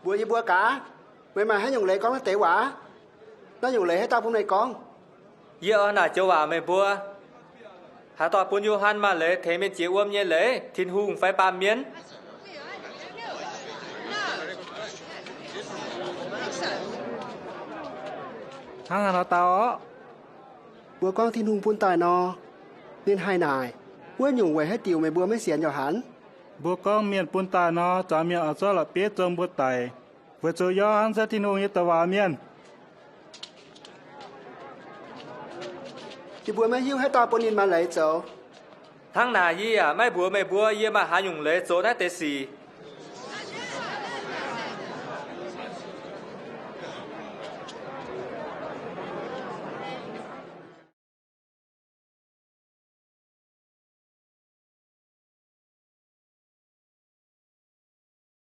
bùa gì bùa cả. Vậy mà hãy dùng lệ con nó tệ quả. Nó dùng lệให้tao hôm nay con. Giờ là châu Á mày bùa. Hà tòa bún yêu han mà lệ thế mình chỉ uống nhiên lệ. Thiên hùng phải ba miến. Thằng nào tao Bùa con thiên hùng buôn tài no. Nên hai nài. Bùa dùng quay hết tiêu mày bùa mới xiên cho hắn. bố con miền bún tài nó cho miền ở chỗ là biết trong bút tài vừa cho gió hắn sẽ thiên hùng như tàu vào miền Thì bùa mới hiu hết tao bùn in mà lấy chỗ. Thằng nào gì à, mấy bùa mày bùa, yên mà hà dùng lệ chỗ nát tế xì.